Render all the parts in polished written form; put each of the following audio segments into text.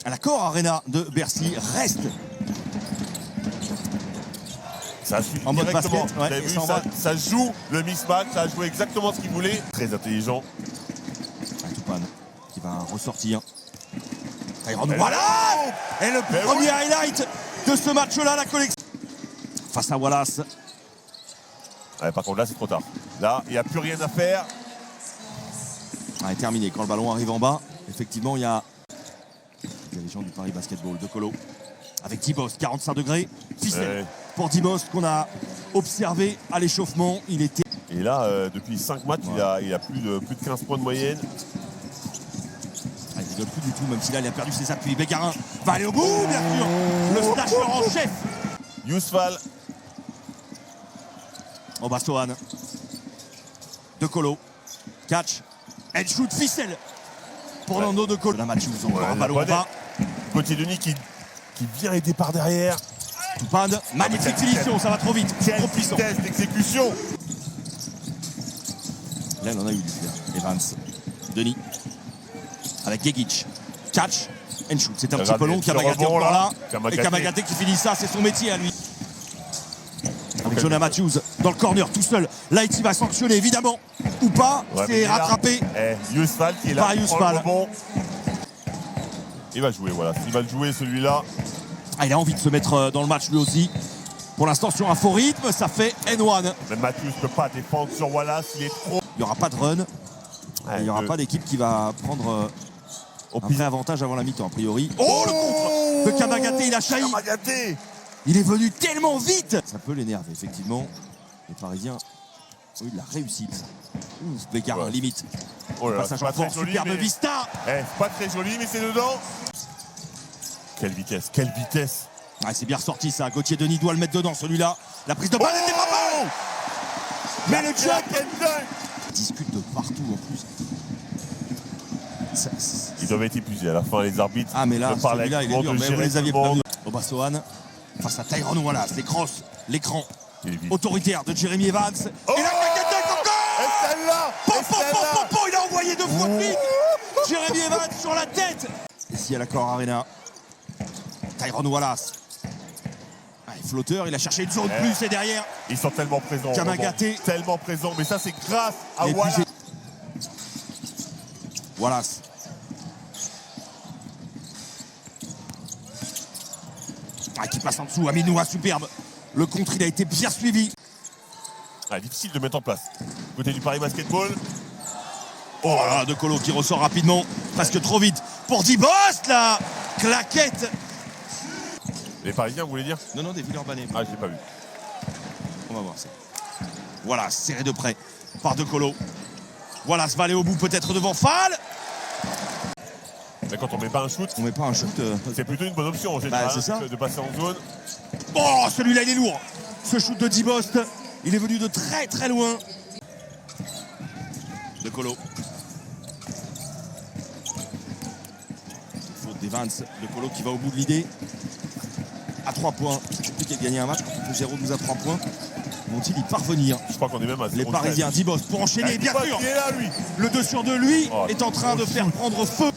L'accord Arena de Bercy reste Ça suit en mode directement. basket. Vous avez vu, ça joue le mismatch, ça a joué exactement ce qu'il voulait. Très intelligent. Toupane qui va ressortir. Tyrone Wallace. Et le premier highlight de ce match-là, la collection. Face à Wallace. Ouais, par contre, là, c'est trop tard. Là, il n'y a plus rien à faire. Terminé. Quand le ballon arrive en bas, effectivement, il y a les gens du Paris Basketball de Colo. Avec Dibost, 45 degrés. Ficelle pour Dibost qu'on a observé à l'échauffement. Il était. Et là, depuis 5 matchs, il a plus de 15 points de moyenne. Il ne rigole plus du tout, même si là, il a perdu ses appuis. Bégarin va aller au bout, bien sûr. Le slasher en chef. Yousfal. Obasohan. De Colo. Catch. And shoot, ficelle. Pour Nando de Colo. La Matthews, encore un ballon en bas. Côté Denis qui vient aider par derrière. Toupane, magnifique finition, ça va trop vite. C'est trop puissant. Vitesse d'exécution. Là, il en a eu, Evans. Denis. Avec Gegic. Catch and shoot. C'est un petit peu long. Kamagaté encore là. Et Kamagaté qui finit ça, c'est son métier à lui. Avec Jonah Matthews dans le corner tout seul. Lighty va sanctionner évidemment. Ou pas. C'est rattrapé. Yousfal qui est là. Yousfal. Il va jouer, voilà. Il va le jouer celui-là. Il a envie de se mettre dans le match lui aussi. Pour l'instant sur un faux rythme, ça fait N1. Mais Matthews ne peut pas défendre sur Wallace, il est trop. Il n'y aura pas de run. Il n'y aura pas d'équipe qui va prendre un vrai avantage avant la mi-temps, a priori. Oh, le contre de Kamagaté, il a chahi. Kamagaté. Il est venu tellement vite. Ça peut l'énerver, effectivement. Les Parisiens ont eu de la réussite. Bégarin, limite. Oh là là, passage en force, superbe vista. Pas très joli, mais c'est dedans. Quelle vitesse, quelle vitesse. C'est bien ressorti ça. Gauthier Denis doit le mettre dedans, celui-là. La prise de balle n'était pas bonne. Mais le jump. Il discute de partout en plus. Ils doivent être épuisés à la fin, les arbitres. Mais là, celui-là, il est dur. Mais vous les aviez prévenus. Obasohan face à Tyrone Wallace. L'écran autoritaire de Jeremy Evans. Et la claquette encore. Et celle-là. Il a envoyé 2 fois de ligne. Jeremy Evans sur la tête. Ici à l'accord Arena. Tyrone Wallace. Flotteur, il a cherché une zone plus et derrière. Ils sont tellement présents. Kamagaté. Tellement présents. Mais ça, c'est grâce à Wallace. Wallace. Qui passe en dessous. Aminoua, superbe. Le contre, il a été bien suivi. Difficile de mettre en place. Côté du Paris Basketball. Oh là là, De Colo qui ressort rapidement. Presque trop vite. Pour Dibost, la claquette. Les Parisiens, vous voulez dire? Non, des Villeurbanais. Je l'ai pas vu. On va voir ça. Voilà, serré de près par De Colo. Voilà, ça va aller au bout peut-être devant Fall. Mais quand on met pas un shoot, c'est plutôt une bonne option en général c'est ça. de passer en zone. Oh, celui-là, il est lourd. Ce shoot de Dibost, il est venu de très très loin. De Colo. Faute d'Evans. De Colo qui va au bout de l'idée. À 3 points. C'est compliqué de gagner un match quand 0-12 à 3 points. Vont-ils y parvenir? Je crois qu'on est même à 0-13. Les Parisiens, Dibost pour enchaîner, bien sûr. Il est là, lui. Le 2 sur 2, lui, est en train de faire prendre feu.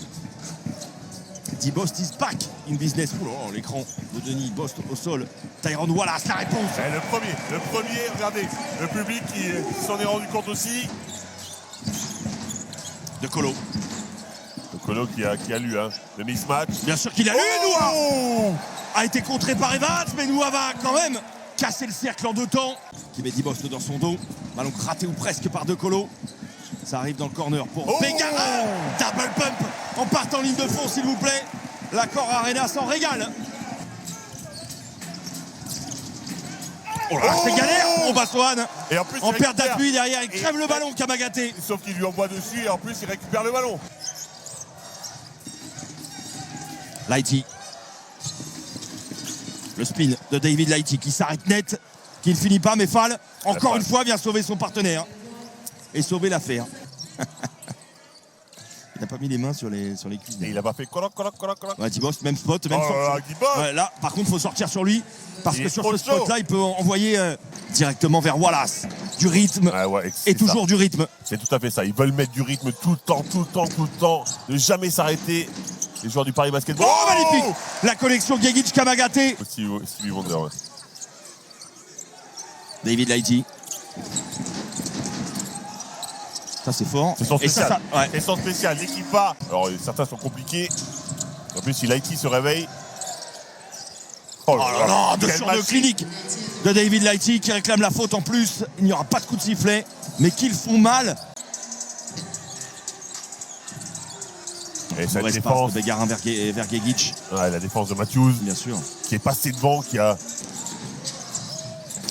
Dibost is back in business. Oh, l'écran de Denis Bost au sol. Tyrone Wallace, la réponse. Le premier, regardez. Le public qui s'en est rendu compte aussi. De Colo. De Colo qui a lu le mismatch. Bien sûr qu'il a lu. Noah a été contré par Evans, mais Noah va quand même casser le cercle en 2 temps. Qui met Dibost dans son dos. Ballon raté ou presque par De Colo. Ça arrive dans le corner pour Bégarin. Double pump en partant en ligne de fond, s'il vous plaît. L'accord Arena s'en régale. Oh là là, c'est galère pour Obasohan. Et en plus, en perte d'appui derrière, il crève le ballon, Kamagaté. Sauf qu'il lui envoie dessus et en plus, il récupère le ballon. Lighty. Le spin de David Lighty qui s'arrête net, qui ne finit pas, mais Fall, encore une fois, vient sauver son partenaire. Et sauver l'affaire. Il n'a pas mis les mains sur les cuisses. Et il n'a pas fait coloc. Dibost, même spot, même spot. Là, par contre, il faut sortir sur lui. Parce que sur ce spot-là, il peut envoyer directement vers Wallace. Du rythme. Et toujours du rythme. C'est tout à fait ça. Ils veulent mettre du rythme tout le temps. Ne jamais s'arrêter. les joueurs du Paris Basketball. Oh, magnifique. La connexion Gegic-Kamagaté. Stevie Wonder, ouais. David Lighty. Ça c'est fort. C'est son spécial. Ouais. C'est son spécial. Dès qu'il part. Alors certains sont compliqués. En plus si Lighty se réveille. Oh là là, deux sur deux cliniques de David Lighty qui réclame la faute en plus. Il n'y aura pas de coup de sifflet, mais qu'ils font mal. Et sa défense de Bégarin vers Gegic. Ouais, la défense de Matthews. Bien sûr. Qui est passé devant, qui a.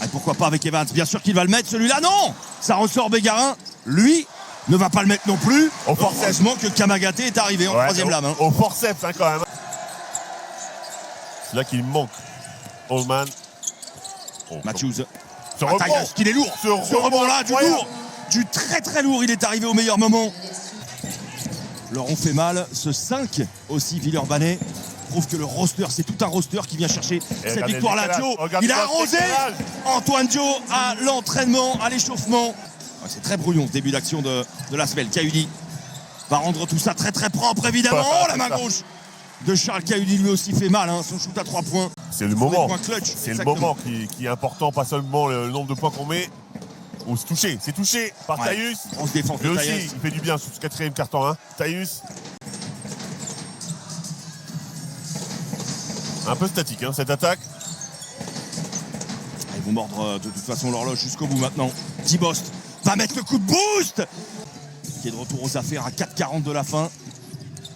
Et pourquoi pas avec Evans? Bien sûr qu'il va le mettre, celui-là, non! Ça ressort Bégarin. Lui ne va pas le mettre non plus. Heureusement que Kamagaté est arrivé en troisième lame. Au forceps, hein, quand même. C'est là qu'il manque. Allman. Matthews. Ce rebond. Qu'il est lourd. Ce rebond-là, du lourd. Du très très lourd. Il est arrivé au meilleur moment. Leur ont fait mal. Ce 5 aussi, Villeurbanais, prouve que le roster, c'est tout un roster qui vient chercher cette victoire-là. Il a arrosé Antoine Dio à l'entraînement, à l'échauffement. C'est très brouillon ce début d'action de l'Asvel. Kaudi va rendre tout ça très très propre, évidemment. Oh, la main gauche de Charles Kaudi lui aussi fait mal, hein, son shoot à 3 points. C'est le moment. C'est le moment qui est important, pas seulement le nombre de points qu'on met. Ou se toucher, c'est touché par Tyus. Grosse défense de aussi, il fait du bien sur ce quatrième carton. Hein. Tyus. Un peu statique, hein, cette attaque. Ils vont mordre de toute façon l'horloge jusqu'au bout maintenant. Dibost va mettre le coup de boost. Qui est de retour aux affaires à 4:40 de la fin.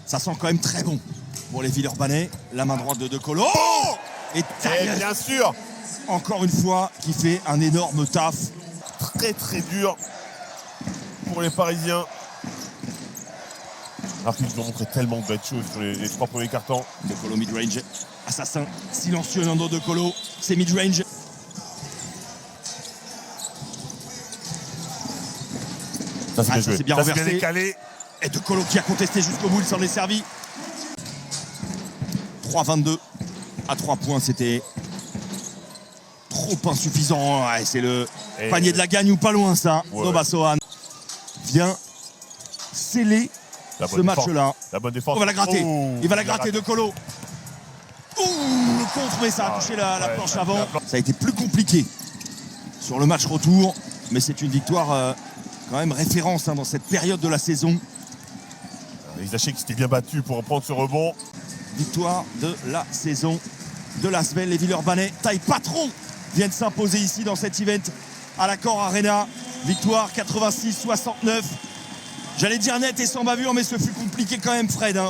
Ça sent quand même très bon pour les Villeurbanais. La main droite de De Colo. Oh, et bien sûr. Encore une fois, qui fait un énorme taf. Très très dur pour les Parisiens. Alors qu'ils nous ont montré tellement de belles choses sur les 3 premiers cartons. De Colo mid-range. Assassin silencieux Nando De Colo. C'est mid-range. Ça c'est bien reversé. Décalé. Et De Colo qui a contesté jusqu'au bout, il s'en est servi. 3-22 à 3 points, c'était trop insuffisant. Ouais, c'est le panier de la gagne ou pas loin ça. Nova Sohan vient sceller ce match-là. La bonne défense. On va la gratter. Il va la gratter De Colo. Le contre, mais ça a touché la planche avant. Ça a été plus compliqué sur le match retour, mais c'est une victoire quand même référence dans cette période de la saison. Isaacek s'était bien battu pour reprendre ce rebond. Victoire de la saison de l'Asvel. Les Villeurbanais, taille patron, viennent s'imposer ici dans cet event à l'Accor Arena. Victoire 86-69. J'allais dire net et sans bavure, mais ce fut compliqué quand même, Fred.